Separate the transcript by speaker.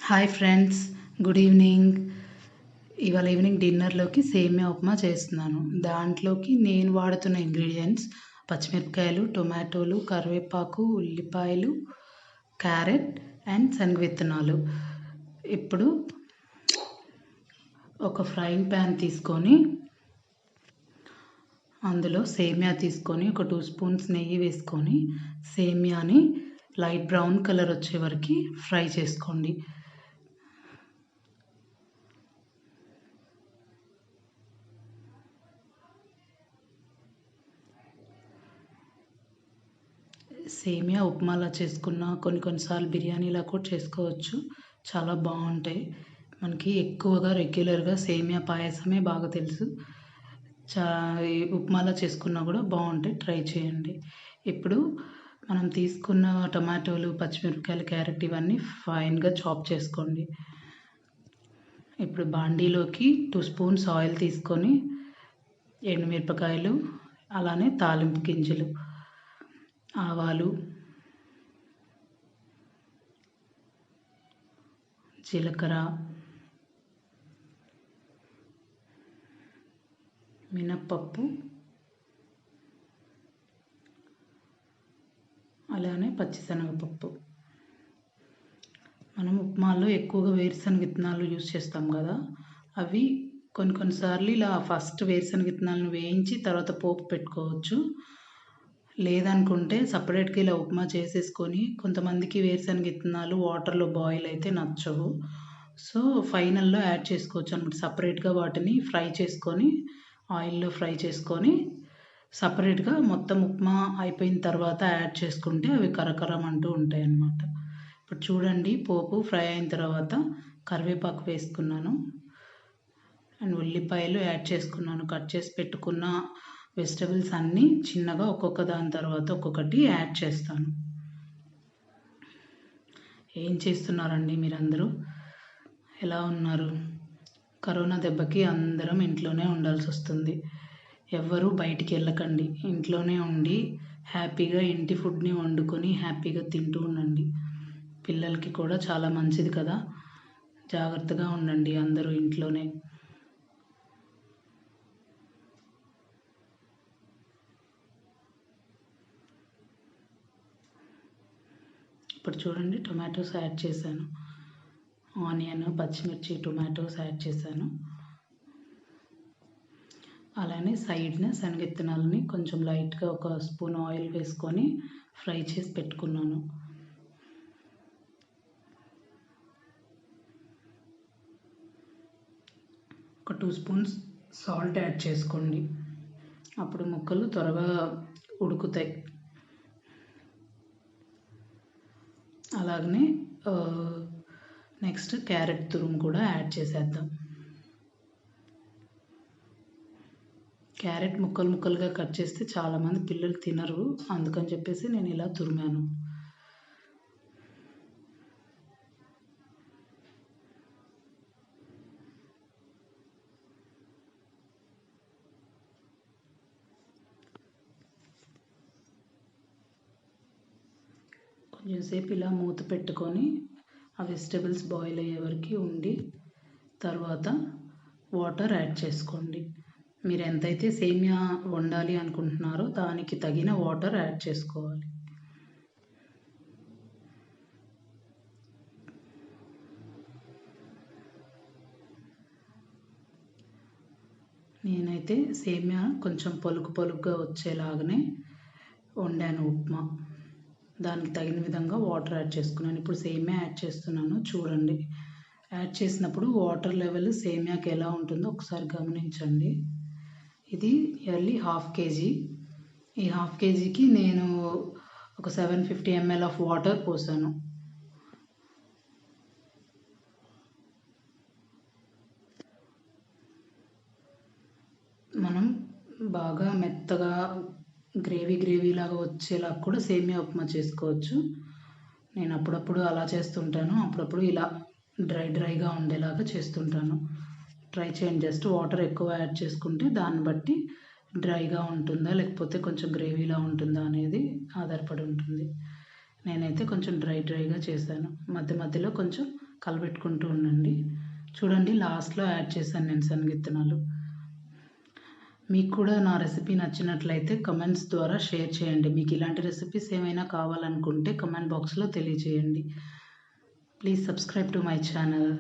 Speaker 1: Hi friends, good evening. ఇవాళ evening డిన్నర్లోకి సేమియా ఉప్మా చేస్తున్నాను. దాంట్లోకి నేను వాడుతున్న ఇంగ్రీడియంట్స్ పచ్చిమిరపకాయలు, టొమాటోలు, కరివేపాకు, ఉల్లిపాయలు, క్యారెట్ అండ్ శనగ విత్తనాలు. ఇప్పుడు ఒక ఫ్రైయింగ్ ప్యాన్ తీసుకొని అందులో సేమియా తీసుకొని ఒక 2 స్పూన్స్ నెయ్యి వేసుకొని సేమియాని లైట్ బ్రౌన్ కలర్ వచ్చే వరకు ఫ్రై చేసుకోండి. సేమియా ఉప్మాలా చేసుకున్న కొన్నిసార్లు బిర్యానీలా కూడా చేసుకోవచ్చు. చాలా బాగుంటాయి. మనకి ఎక్కువగా రెగ్యులర్గా సేమియా పాయసమే బాగా తెలుసు. ఉప్మాలా చేసుకున్నా కూడా బాగుంటాయి, ట్రై చేయండి. ఇప్పుడు మనం తీసుకున్న టమాటోలు, పచ్చిమిరపకాయలు, క్యారెట్ ఇవన్నీ ఫైన్గా చాప్ చేసుకోండి. ఇప్పుడు బాండీలోకి 2 స్పూన్స్ ఆయిల్ తీసుకొని ఎండుమిరపకాయలు, అలానే తాలింపు గింజలు, ఆవాలు, జీలకర్ర, మినప్పప్పు, అలానే పచ్చిశనగపప్పు. మనం ఉప్మాలో ఎక్కువగా వేరుశనగ విత్తనాలు యూజ్ చేస్తాం కదా, అవి కొన్నిసార్లు ఇలా ఫస్ట్ వేరుశనగ విత్తనాలను వేయించి తర్వాత పోపు పెట్టుకోవచ్చు. లేదనుకుంటే సపరేట్గా ఇలా ఉప్మా చేసేసుకొని, కొంతమందికి వేరుశనగ విత్తనాలు వాటర్లో బాయిల్ అయితే నచ్చవు. సో ఫైనల్లో యాడ్ చేసుకోవచ్చు అనమాట. సపరేట్గా వాటిని ఫ్రై చేసుకొని ఆయిల్లో ఫ్రై చేసుకొని సపరేట్గా మొత్తం ఉప్మా అయిపోయిన తర్వాత యాడ్ చేసుకుంటే అవి కరకరమంటూ ఉంటాయి అన్నమాట. ఇప్పుడు చూడండి, పోపు ఫ్రై అయిన తర్వాత కరివేపాకు వేసుకున్నాను అండ్ ఉల్లిపాయలు యాడ్ చేసుకున్నాను. కట్ చేసి పెట్టుకున్న వెజిటబుల్స్ అన్నీ చిన్నగా ఒక్కొక్క దాని తర్వాత ఒక్కొక్కటి యాడ్ చేస్తాను. ఏం చేస్తున్నారండి మీరందరూ? ఎలా ఉన్నారు? కరోనా దెబ్బకి అందరం ఇంట్లోనే ఉండాల్సి వస్తుంది. ఎవ్వరూ బయటికి వెళ్ళకండి, ఇంట్లోనే ఉండి హ్యాపీగా ఇంటి ఫుడ్ని వండుకొని హ్యాపీగా తింటూ ఉండండి. పిల్లలకి కూడా చాలా మంచిది కదా. జాగ్రత్తగా ఉండండి అందరూ ఇంట్లోనే. ఇప్పుడు చూడండి, టొమాటోస్ యాడ్ చేశాను. ఆనియన్, పచ్చిమిర్చి, టొమాటోస్ యాడ్ చేశాను. అలానే సైడ్న శనగిత్తనాలని కొంచెం లైట్గా ఒక స్పూన్ ఆయిల్ వేసుకొని ఫ్రై చేసి పెట్టుకున్నాను. ఒక 2 స్పూన్స్ సాల్ట్ యాడ్ చేసుకోండి, అప్పుడు ముక్కలు త్వరగా ఉడుకుతాయి. అలాగనే నెక్స్ట్ క్యారెట్ తురుము కూడా యాడ్ చేసేద్దాం. క్యారెట్ ముక్కలుగా కట్ చేస్తే చాలామంది పిల్లలు తినరు, అందుకని చెప్పేసి నేను ఇలా తురిమాను. కొంచెంసేపు ఇలా మూత పెట్టుకొని ఆ వెజిటబుల్స్ బాయిల్ అయ్యే వరకు ఉండి తర్వాత వాటర్ యాడ్ చేసుకోండి. మీరు ఎంతైతే సేమియా వండాలి అనుకుంటున్నారో దానికి తగిన వాటర్ యాడ్ చేసుకోవాలి. నేనైతే సేమియా కొంచెం పలుకుగా వచ్చేలాగానే వండాను ఉప్మా. దానికి తగిన విధంగా వాటర్ యాడ్ చేసుకున్నాను. ఇప్పుడు సేమియా యాడ్ చేస్తున్నాను, చూడండి. యాడ్ చేసినప్పుడు వాటర్ లెవెల్ సేమియాకి ఎలా ఉంటుందో ఒకసారి గమనించండి. ఇది నియర్లీ 1/2 kg. ఈ 1/2 kgకి నేను ఒక 750 ml ఆఫ్ వాటర్ పోసాను. మనం బాగా మెత్తగా గ్రేవీ లాగా వచ్చేలాగా కూడా సేమియా ఉప్మా చేసుకోవచ్చు. నేను అప్పుడప్పుడు అలా చేస్తుంటాను, అప్పుడప్పుడు ఇలా డ్రైగా ఉండేలాగా చేస్తుంటాను. ట్రై చేయండి. జస్ట్ వాటర్ ఎక్కువ యాడ్ చేసుకుంటే దాన్ని బట్టి డ్రైగా ఉంటుందా లేకపోతే కొంచెం గ్రేవీలా ఉంటుందా అనేది ఆధారపడి ఉంటుంది. నేనైతే కొంచెం డ్రైగా చేశాను. మధ్యలో కొంచెం కలబెట్టుకుంటూ ఉండండి. చూడండి లాస్ట్లో యాడ్ చేశాను నేను శనగిత్తనాలు. మీకు కూడా నా రెసిపీ నచ్చినట్లయితే కమెంట్స్ ద్వారా షేర్ చేయండి. మీకు ఇలాంటి రెసిపీస్ ఏమైనా కావాలనుకుంటే కమెంట్ బాక్స్లో తెలియజేయండి. Please subscribe to my channel.